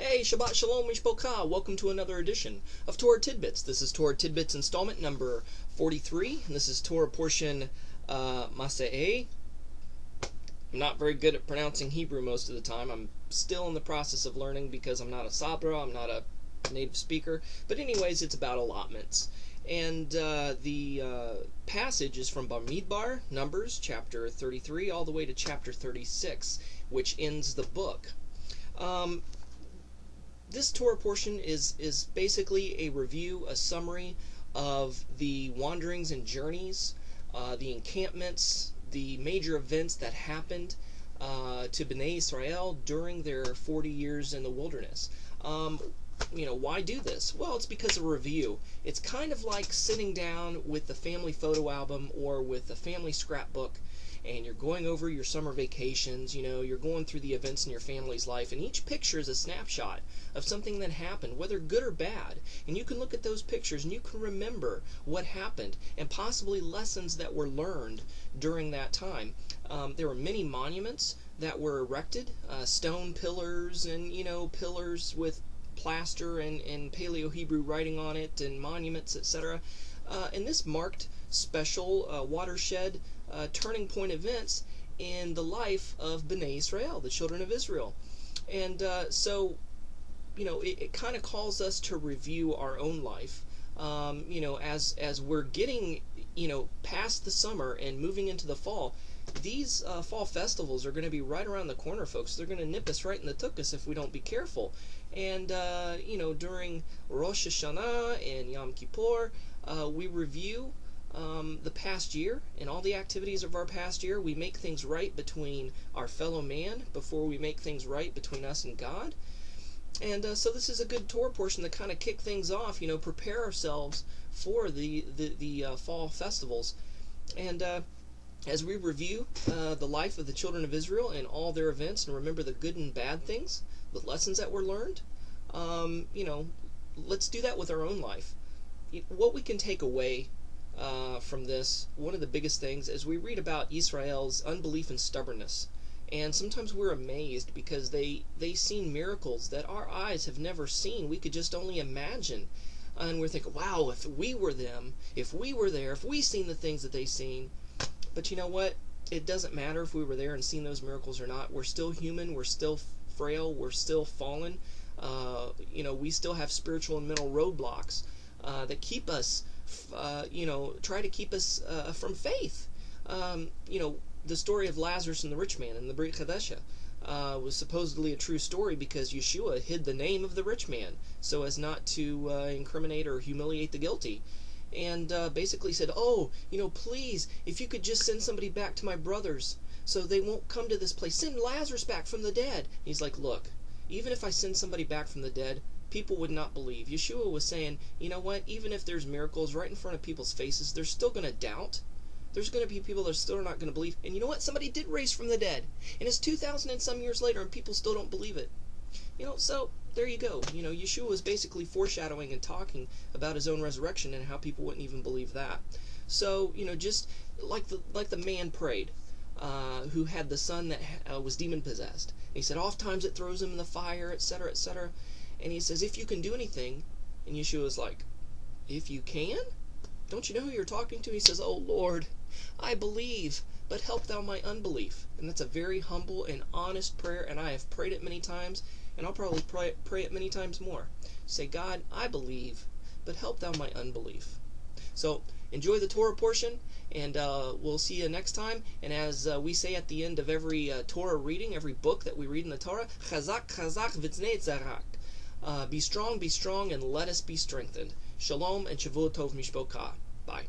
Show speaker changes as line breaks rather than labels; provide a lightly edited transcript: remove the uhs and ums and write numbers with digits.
Hey, Shabbat Shalom Mishpocha! Welcome to another edition of Torah Tidbits. This is Torah Tidbits installment number 43, and this is Torah portion Masa'eh. I'm not very good at pronouncing Hebrew most of the time. I'm still in the process of learning because I'm not a Sabra, I'm not a native speaker. But anyways, it's about allotments. And the passage is from Bamidbar, Numbers, chapter 33, all the way to chapter 36, which ends the book. This Torah portion is basically a review, a summary of the wanderings and journeys, the encampments, the major events that happened to Bnei Israel during their 40 years in the wilderness. Why do this? Well, it's because of a review. It's kind of like sitting down with the family photo album or with the family scrapbook, and you're going over your summer vacations, you're going through the events in your family's life, and each picture is a snapshot of something that happened, whether good or bad. And you can look at those pictures and you can remember what happened and possibly lessons that were learned during that time. There were many monuments that were erected, stone pillars and, pillars with plaster and Paleo-Hebrew writing on it and monuments, etc. And this marked special watershed turning point events in the life of Bnei Israel, the children of Israel. And so it kind of calls us to review our own life, as we're getting, past the summer and moving into the fall. These fall festivals are going to be right around the corner, folks. They're going to nip us right in the tuchus if we don't be careful. And, during Rosh Hashanah and Yom Kippur, we review the past year and all the activities of our past year. We make things right between our fellow man before we make things right between us and God. And so this is a good Torah portion to kind of kick things off, prepare ourselves for the fall festivals. And as we review the life of the children of Israel and all their events and remember the good and bad things, the lessons that were learned, let's do that with our own life. What we can take away from this, one of the biggest things, is we read about Israel's unbelief and stubbornness. And sometimes we're amazed because they seen miracles that our eyes have never seen. We could just only imagine. And we're thinking, wow, if we were them, if we were there, if we seen the things that they seen. But you know what? It doesn't matter if we were there and seen those miracles or not. We're still human. We're still frail. We're still fallen. We still have spiritual and mental roadblocks that keep us, try to keep us from faith. The story of Lazarus and the rich man in the Brit Chadesha was supposedly a true story because Yeshua hid the name of the rich man so as not to incriminate or humiliate the guilty. And basically said, please, if you could just send somebody back to my brothers so they won't come to this place. Send Lazarus back from the dead. And he's like, look, even if I send somebody back from the dead, people would not believe. Yeshua was saying, you know what, even if there's miracles right in front of people's faces, they're still going to doubt. There's going to be people that are still not going to believe. And you know what? Somebody did raise from the dead. And it's 2,000 and some years later and people still don't believe it. So there you go. Yeshua was basically foreshadowing and talking about his own resurrection and how people wouldn't even believe that. So, just like the man prayed, who had the son that was demon-possessed. He said, oftentimes it throws him in the fire, etc., etc. And he says, if you can do anything, and Yeshua's like, if you can? Don't you know who you're talking to? He says, oh Lord, I believe, but help thou my unbelief. And that's a very humble and honest prayer, and I have prayed it many times, and I'll probably pray it many times more. Say, God, I believe, but help thou my unbelief. So enjoy the Torah portion, and we'll see you next time. And as we say at the end of every Torah reading, every book that we read in the Torah, Chazak, Chazak, V'tznei Tzarak. Be strong, and let us be strengthened. Shalom and Shavuot Tov Mishpocha. Bye.